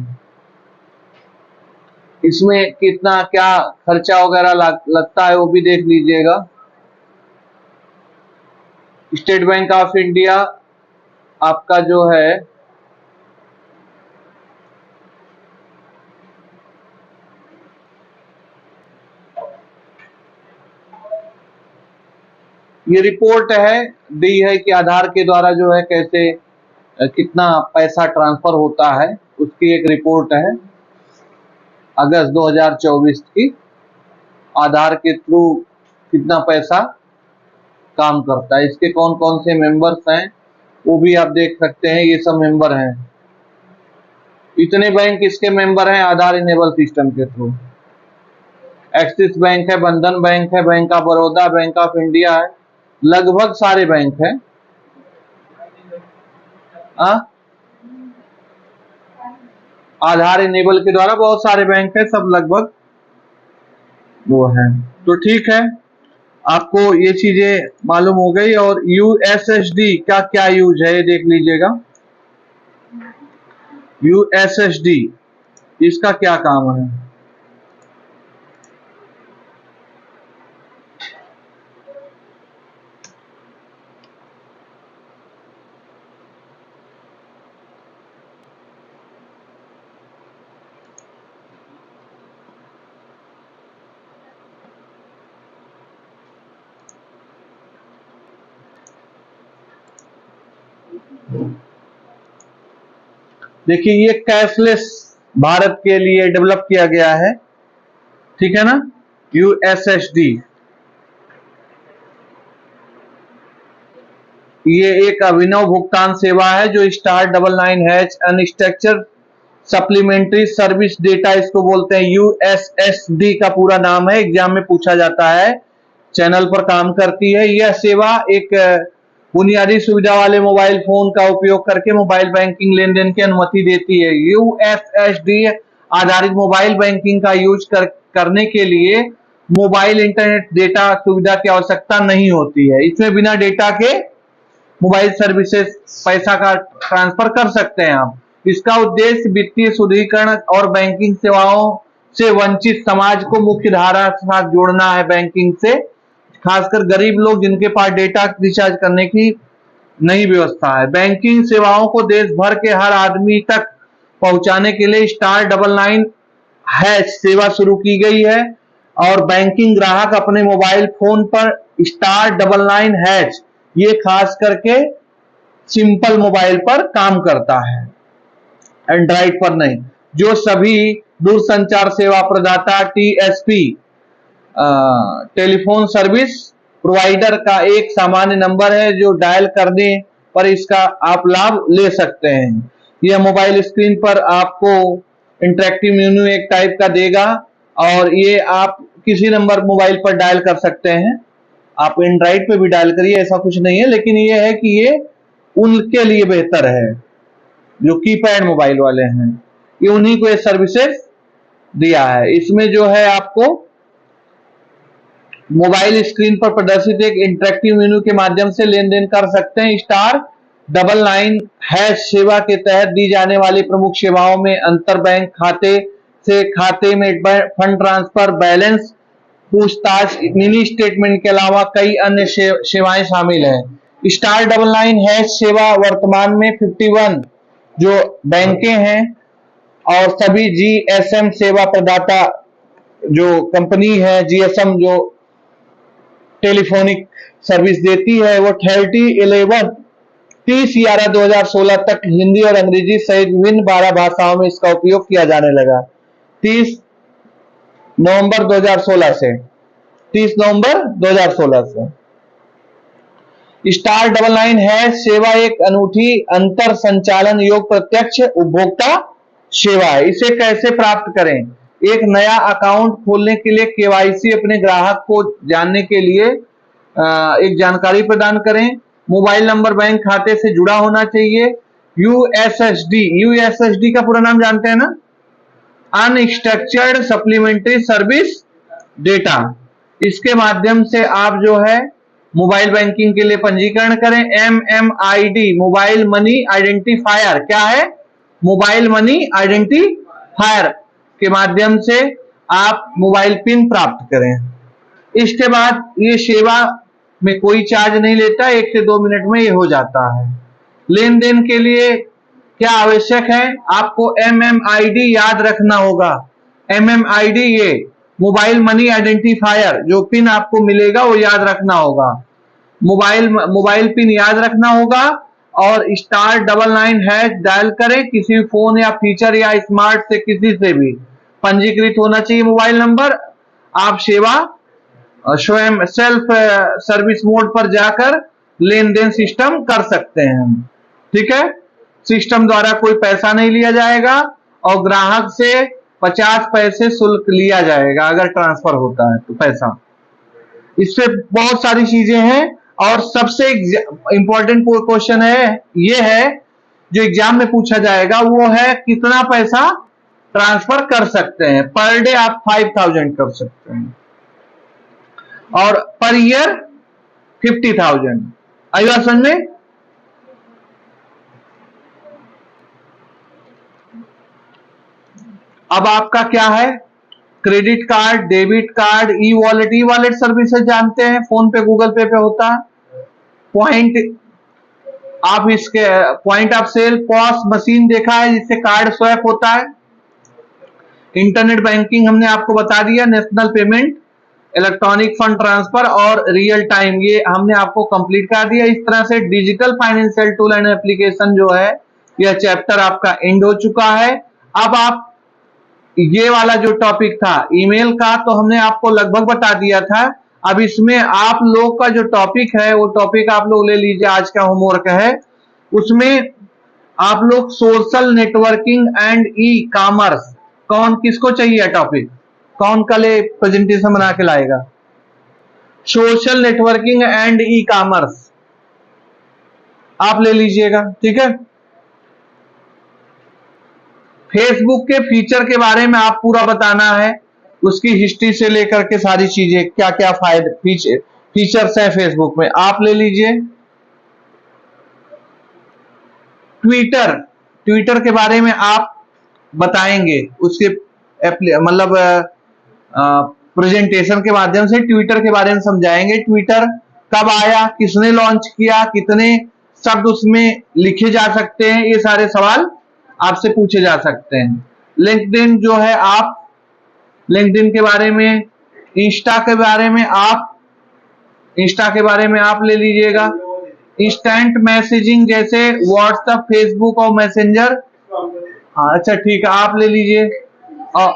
[SPEAKER 1] इसमें कितना क्या खर्चा वगैरह लगता है वो भी देख लीजिएगा। स्टेट बैंक ऑफ इंडिया आपका जो है ये रिपोर्ट है दी है कि आधार के द्वारा जो है कैसे कितना पैसा ट्रांसफर होता है, उसकी एक रिपोर्ट है अगस्त 2024 की। आधार के थ्रू कितना पैसा काम करता है, इसके कौन कौन से मेंबर्स हैं वो भी आप देख सकते हैं। ये सब मेंबर हैं, इतने बैंक इसके मेंबर हैं आधार इनेबल सिस्टम के थ्रू। एक्सिस बैंक है, बंधन बैंक है, bank of Baroda, bank of India है, लगभग सारे बैंक हैं। आधार इनेबल के द्वारा बहुत सारे बैंक है, सब लगभग वो है। तो ठीक है, आपको ये चीजें मालूम हो गई। और USSD का क्या यूज है ये देख लीजिएगा। USSD इसका क्या काम है? देखिए, ये कैशलेस भारत के लिए डेवलप किया गया है, ठीक है ना, यूएसएसडी। ये एक अभिनव भुगतान सेवा है जो *99# अनस्ट्रक्चर्ड सप्लीमेंट्री सर्विस डेटा इसको बोलते हैं। यूएसएसडी का पूरा नाम है, एग्जाम में पूछा जाता है। चैनल पर काम करती है यह सेवा। एक बुनियादी सुविधा वाले मोबाइल फोन का उपयोग करके मोबाइल बैंकिंग लेन देन की अनुमति देती है। यूएसएसडी आधारित मोबाइल बैंकिंग का यूज करने के लिए मोबाइल इंटरनेट डेटा सुविधा की आवश्यकता नहीं होती है। इसमें बिना डेटा के मोबाइल सर्विसेज पैसा का ट्रांसफर कर सकते हैं आप। इसका उद्देश्य वित्तीय सुदृढ़ीकरण और बैंकिंग सेवाओं से वंचित समाज को मुख्य धारा के साथ जोड़ना है। बैंकिंग से खासकर गरीब लोग जिनके पास डेटा रिचार्ज करने की नई व्यवस्था है। बैंकिंग सेवाओं को देश भर के हर आदमी तक पहुंचाने के लिए *99# सेवा शुरू की गई है और बैंकिंग ग्राहक अपने मोबाइल फोन पर *99# ये खास करके सिंपल मोबाइल पर काम करता है, एंड्रॉइड पर नहीं। जो सभी दूरसंचार सेवा प्रदाता टीएसपी टेलीफोन सर्विस प्रोवाइडर का एक सामान्य नंबर है जो डायल करने पर इसका आप लाभ ले सकते हैं। यह मोबाइल स्क्रीन पर आपको इंटरेक्टिव मेन्यू एक टाइप का देगा और ये आप किसी नंबर मोबाइल पर डायल कर सकते हैं। आप एंड्रॉइड पे भी डायल करिए, ऐसा कुछ नहीं है, लेकिन ये है कि ये उनके लिए बेहतर है जो कीपैड मोबाइल वाले हैं, ये उन्हीं को ये सर्विसेज दिया है। इसमें जो है आपको मोबाइल स्क्रीन पर प्रदर्शित एक इंटरेक्टिव मेन्यू के माध्यम से लेन देन कर सकते हैं। *99# सेवा के तहत दी जाने वाली प्रमुख सेवाओं में अंतर बैंक खाते से खाते में फंड ट्रांसफर, बैलेंस पूछताछ, मिनी स्टेटमेंट के अलावा कई अन्य सेवाएं शामिल हैं। *99# सेवा वर्तमान में 51 जो बैंकें हैं और सभी जीएसएम सेवा प्रदाता जो कंपनी है, जीएसएम जो टेलीफोनिक सर्विस देती है, वो 30/11/2016 तक हिंदी और अंग्रेजी सहित विभिन्न 12 भाषाओं में इसका उपयोग किया जाने लगा। 30 नवंबर 2016 से *99# सेवा एक अनूठी अंतर संचालन योग प्रत्यक्ष उपभोक्ता सेवा है। इसे कैसे प्राप्त करें? एक नया अकाउंट खोलने के लिए केवाईसी अपने ग्राहक को जानने के लिए एक जानकारी प्रदान करें। मोबाइल नंबर बैंक खाते से जुड़ा होना चाहिए। यूएसएसडी का पूरा नाम जानते हैं ना, अनस्ट्रक्चर्ड सप्लीमेंट्री सर्विस डेटा। इसके माध्यम से आप जो है मोबाइल बैंकिंग के लिए पंजीकरण करें। MMID मोबाइल मनी आइडेंटिफायर, क्या है? मोबाइल मनी आइडेंटिफायर के माध्यम से आप मोबाइल पिन प्राप्त करें। इसके बाद ये सेवा में कोई चार्ज नहीं लेता, 1 से 2 मिनट में ये हो जाता है। लेन देन के लिए क्या आवश्यक है? आपको MMID याद रखना होगा। MMID ये मोबाइल मनी आइडेंटिफायर जो पिन आपको मिलेगा वो याद रखना होगा। मोबाइल पिन याद रखना होगा और *99# डायल करें। किसी भी फोन या फीचर या स्मार्ट से किसी से भी पंजीकृत होना चाहिए मोबाइल नंबर। आप सेवा स्वयं सेल्फ सर्विस मोड पर जाकर लेन देन सिस्टम कर सकते हैं, ठीक है। सिस्टम द्वारा कोई पैसा नहीं लिया जाएगा और ग्राहक से 50 पैसे शुल्क लिया जाएगा अगर ट्रांसफर होता है तो पैसा। इससे बहुत सारी चीजें हैं और सबसे इंपॉर्टेंट क्वेश्चन है ये है जो एग्जाम में पूछा जाएगा, वो है कितना पैसा ट्रांसफर कर सकते हैं। पर डे आप 5000 कर सकते हैं और पर ईयर 50,000। आई बात समझ में? अब आपका क्या है, credit card, debit card, e wallet services जानते हैं, फोन पे गूगल पे पे होता है। पॉइंट आप इसके point of sale POS machine देखा है जिससे कार्ड स्वैप होता है। इंटरनेट बैंकिंग हमने आपको बता दिया, national payment, electronic fund transfer और रियल टाइम, ये हमने आपको कंप्लीट कर दिया। इस तरह से digital financial tool and application जो है यह चैप्टर आपका एंड हो चुका है। अब आप ये वाला जो टॉपिक था ईमेल का तो हमने आपको लगभग बता दिया था। अब इसमें आप लोग का जो टॉपिक है वो टॉपिक आप लोग ले लीजिए, आज का होमवर्क है उसमें आप लोग social networking and e commerce, कौन किसको चाहिए टॉपिक, कौन कल प्रेजेंटेशन बना के लाएगा, social networking and E commerce आप ले लीजिएगा, ठीक है। फेसबुक के फीचर के बारे में आप पूरा बताना है, उसकी हिस्ट्री से लेकर के सारी चीजें, क्या क्या फायदे फीचर्स है फेसबुक में, आप ले लीजिए। ट्विटर के बारे में आप बताएंगे, उसके मतलब प्रेजेंटेशन के माध्यम से ट्विटर के बारे में समझाएंगे। ट्विटर कब आया, किसने लॉन्च किया, कितने शब्द उसमें लिखे जा सकते हैं, ये सारे सवाल आपसे पूछे जा सकते हैं। लिंक्डइन जो है, आप लिंक्डइन के बारे में, इंस्टा के बारे में आप ले लीजिएगा। इंस्टेंट मैसेजिंग जैसे व्हाट्सएप, फेसबुक और मैसेंजर, अच्छा ठीक है आप ले लीजिए। और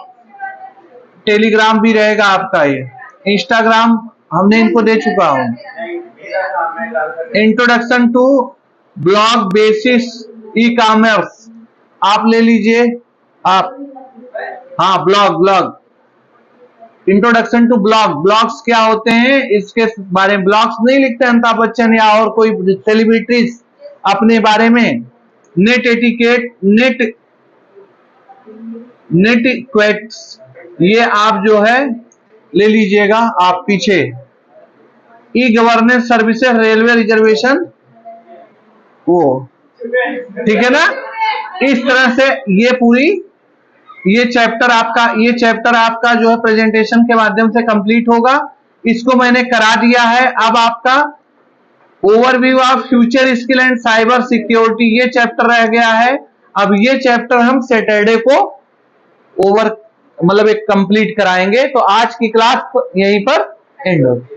[SPEAKER 1] टेलीग्राम भी रहेगा आपका, ये इंस्टाग्राम हमने इनको दे चुका हूं। Introduction to blog basis e commerce आप ले लीजिए। आप हाँ ब्लॉग इंट्रोडक्शन टू ब्लॉग्स क्या होते हैं इसके बारे में, ब्लॉग्स नहीं लिखते अमिताभ बच्चन या और कोई सेलिब्रिटीज अपने बारे में। नेट एटिकेट, नेट क्वेट्स ये आप जो है ले लीजिएगा आप पीछे। E governance services, railway reservation, वो ठीक है ना। इस तरह से ये चैप्टर आपका जो है प्रेजेंटेशन के माध्यम से कंप्लीट होगा। इसको मैंने करा दिया है। अब आपका overview of future skill and cyber security ये चैप्टर रह गया है। अब ये चैप्टर हम सैटरडे को मतलब एक कंप्लीट कराएंगे। तो आज की क्लास यहीं पर एंड होगी।